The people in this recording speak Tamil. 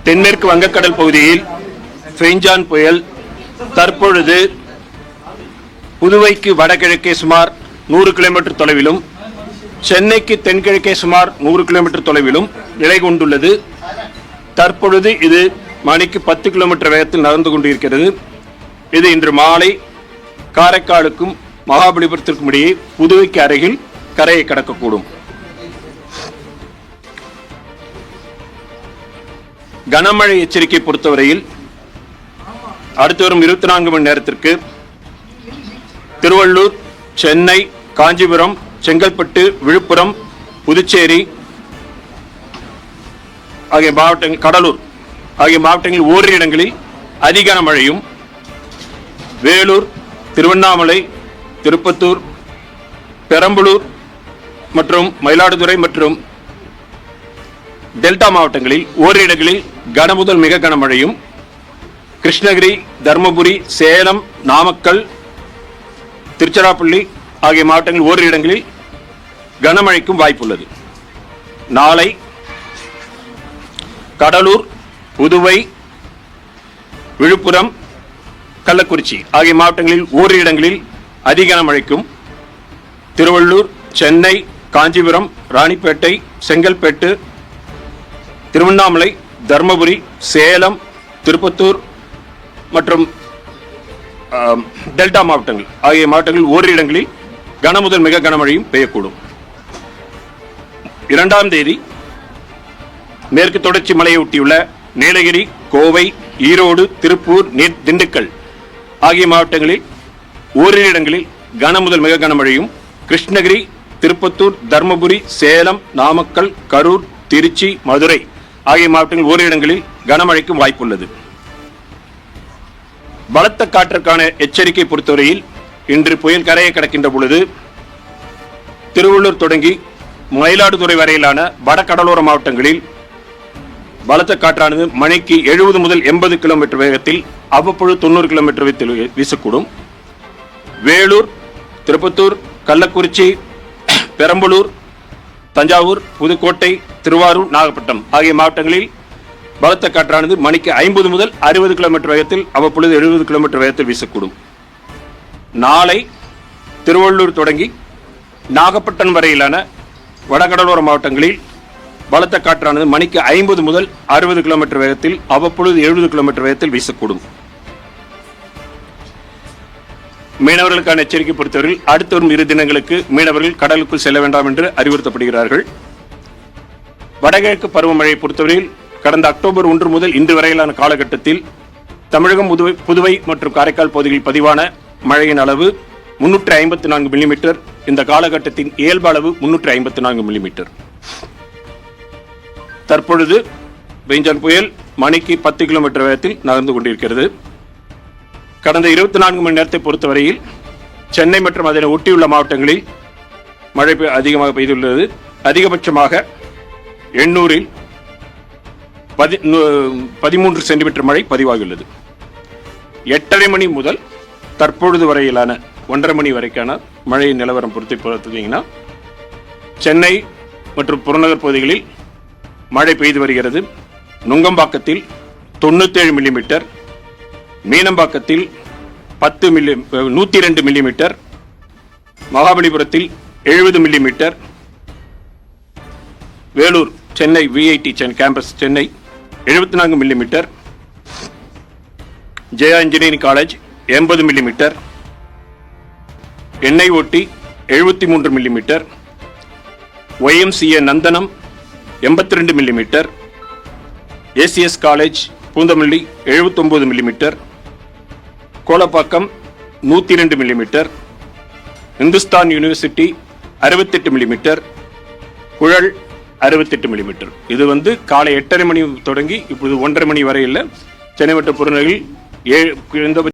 தென்மேற்கு வங்கக்கடல் பகுதியில் பெய்ஞ்சான் புயல் தற்பொழுது புதுவைக்கு வடகிழக்கே சுமார் 100 கிலோமீட்டர் தொலைவிலும் சென்னைக்கு தென்கிழக்கே சுமார் 100 கிலோமீட்டர் தொலைவிலும் நிலை கொண்டுள்ளது. தற்பொழுது இது மணிக்கு 10 கிலோமீட்டர் வேகத்தில் நகர்ந்து கொண்டிருக்கிறது. இது இன்று மாலை காரைக்காலுக்கும் மகாபலிபுரத்திற்கும் இடையே புதுவைக்கு அருகில் கரையை கடக்கக்கூடும். கனமழை எச்சரிக்கை பொறுத்தவரையில் அடுத்து வரும் 24 மணி நேரத்திற்கு திருவள்ளூர், சென்னை, காஞ்சிபுரம், செங்கல்பட்டு, விழுப்புரம், புதுச்சேரி ஆகிய மாவட்டங்கள், கடலூர் ஆகிய மாவட்டங்களில் ஓரிரு இடங்களில் அதிக மழையும், வேலூர், திருவண்ணாமலை, திருப்பத்தூர், பெரம்பலூர் மற்றும் மயிலாடுதுறை மற்றும் டெல்டா மாவட்டங்களில் ஓரிரு இடங்களில் கனமுதல் மிக கனமழையும், கிருஷ்ணகிரி, தர்மபுரி, சேலம், நாமக்கல், திருச்சிராப்பள்ளி ஆகிய மாவட்டங்களில் ஓரிரு இடங்களில் கனமழைக்கும் வாய்ப்புள்ளது. நாளை கடலூர், புதுவை, விழுப்புரம், கள்ளக்குறிச்சி ஆகிய மாவட்டங்களில் ஓரிரு இடங்களில் அதிக கனமழைக்கும், திருவள்ளூர், சென்னை, காஞ்சிபுரம், ராணிப்பேட்டை, செங்கல்பட்டு, திருவண்ணாமலை, தர்மபுரி, சேலம், திருப்பத்தூர் மற்றும் டெல்டா மாவட்டங்கள் ஆகிய மாவட்டங்களில் ஓரிரு இடங்களில் கனமுதல் மிக கனமழையும் பெய்யக்கூடும். 2ஆம் தேதி மேற்கு தொடர்ச்சி மலையை ஒட்டியுள்ள நீலகிரி, கோவை, ஈரோடு, திருப்பூர், திண்டுக்கல் ஆகிய மாவட்டங்களில் ஓரிரு இடங்களில் கனமுதல் மிக கனமழையும், கிருஷ்ணகிரி, திருப்பத்தூர், தர்மபுரி, சேலம், நாமக்கல், கரூர், திருச்சி, மதுரை ஆகிய மாவட்டங்களில் ஓரிரு இடங்களில் கனமழைக்கும் வாய்ப்புள்ளது. பலத்த காற்றுக்கான எச்சரிக்கை பொறுத்தவரையில் இன்று புயல் கரையை கடக்கின்ற பொழுது திருவள்ளூர் தொடங்கி மயிலாடுதுறை வரையிலான வடகடலோர மாவட்டங்களில் பலத்த காற்றானது மணிக்கு 70 முதல் 80 கிலோமீட்டர் வேகத்தில் அவ்வப்பொழுது 90 கிலோமீட்டர் வேகத்தில் வீசக்கூடும். வேலூர், திருப்பத்தூர், கள்ளக்குறிச்சி, பெரம்பலூர், தஞ்சாவூர், புதுக்கோட்டை, திருவாரூர், நாகப்பட்டினம் ஆகிய மாவட்டங்களில் பலத்த காற்றானது மணிக்கு 50 முதல் 60 கிலோமீட்டர் வேகத்தில் அவ்வப்பொழுது 70 கிலோமீட்டர் வேகத்தில் வீசக்கூடும். நாளை திருவள்ளூர் தொடங்கி நாகப்பட்டினம் வரையிலான வடகடலோர மாவட்டங்களில் பலத்த காற்றானது மணிக்கு 50 முதல் 60 கிலோமீட்டர் வேகத்தில் அவ்வப்பொழுது 70 கிலோமீட்டர் வேகத்தில் வீசக்கூடும். மீனவர்களுக்கான எச்சரிக்கை பொறுத்தவரையில் அடுத்து வரும் 2 தினங்களுக்கு மீனவர்கள் கடலுக்குள் செல்ல வேண்டாம் என்று அறிவுறுத்தப்படுகிறார்கள். வடகிழக்கு பருவமழையை பொறுத்தவரையில் கடந்த அக்டோபர் 1 முதல் இன்று வரையிலான காலகட்டத்தில் தமிழகம், புதுவை மற்றும் காரைக்கால் பகுதிகளில் பதிவான மழையின் அளவு 354 மில்லிமீட்டர். இந்த காலகட்டத்தின் இயல்பு அளவு 354 மில்லிமீட்டர். தற்பொழுது பெய்ஞ்சான் புயல் மணிக்கு 10 கிலோமீட்டர் வேகத்தில் நகர்ந்து கொண்டிருக்கிறது. கடந்த 24 மணி நேரத்தை பொறுத்தவரையில் சென்னை மற்றும் அதனை ஒட்டியுள்ள மாவட்டங்களில் மழை அதிகமாக பெய்துள்ளது. அதிகபட்சமாக எண்ணூரில் 13 சென்டிமீட்டர் மழை பதிவாகியுள்ளது. 8:30 மணி முதல் தற்பொழுது வரையிலான 1:30 மணி வரைக்கான மழை நிலவரம் பொறுத்தீங்கன்னா சென்னை மற்றும் புறநகர் பகுதிகளில் மழை பெய்து வருகிறது. நுங்கம்பாக்கத்தில் 97 மில்லிமீட்டர், மீனம்பாக்கத்தில் 102 மில்லிமீட்டர், மகாபலிபுரத்தில் 70 millimetre, Vellore Chennai VIT campus Chennai 74 millimetre, Jaya engineering college 80 millimetre, எண்ணெய் ஓட்டி 73 millimetre, YMCA Nandanam 82 millimetre, ACS college Poonamallee 79 millimetre, Kolapakkam 102 millimetre, Hindustan university 68 millimetre, குழல் 68 மில்லிமீட்டர். இது காலை 8:30 மணி தொடங்கி இப்போது 1:30 மணி வரையில் சென்னை மற்றும் புறநகரில்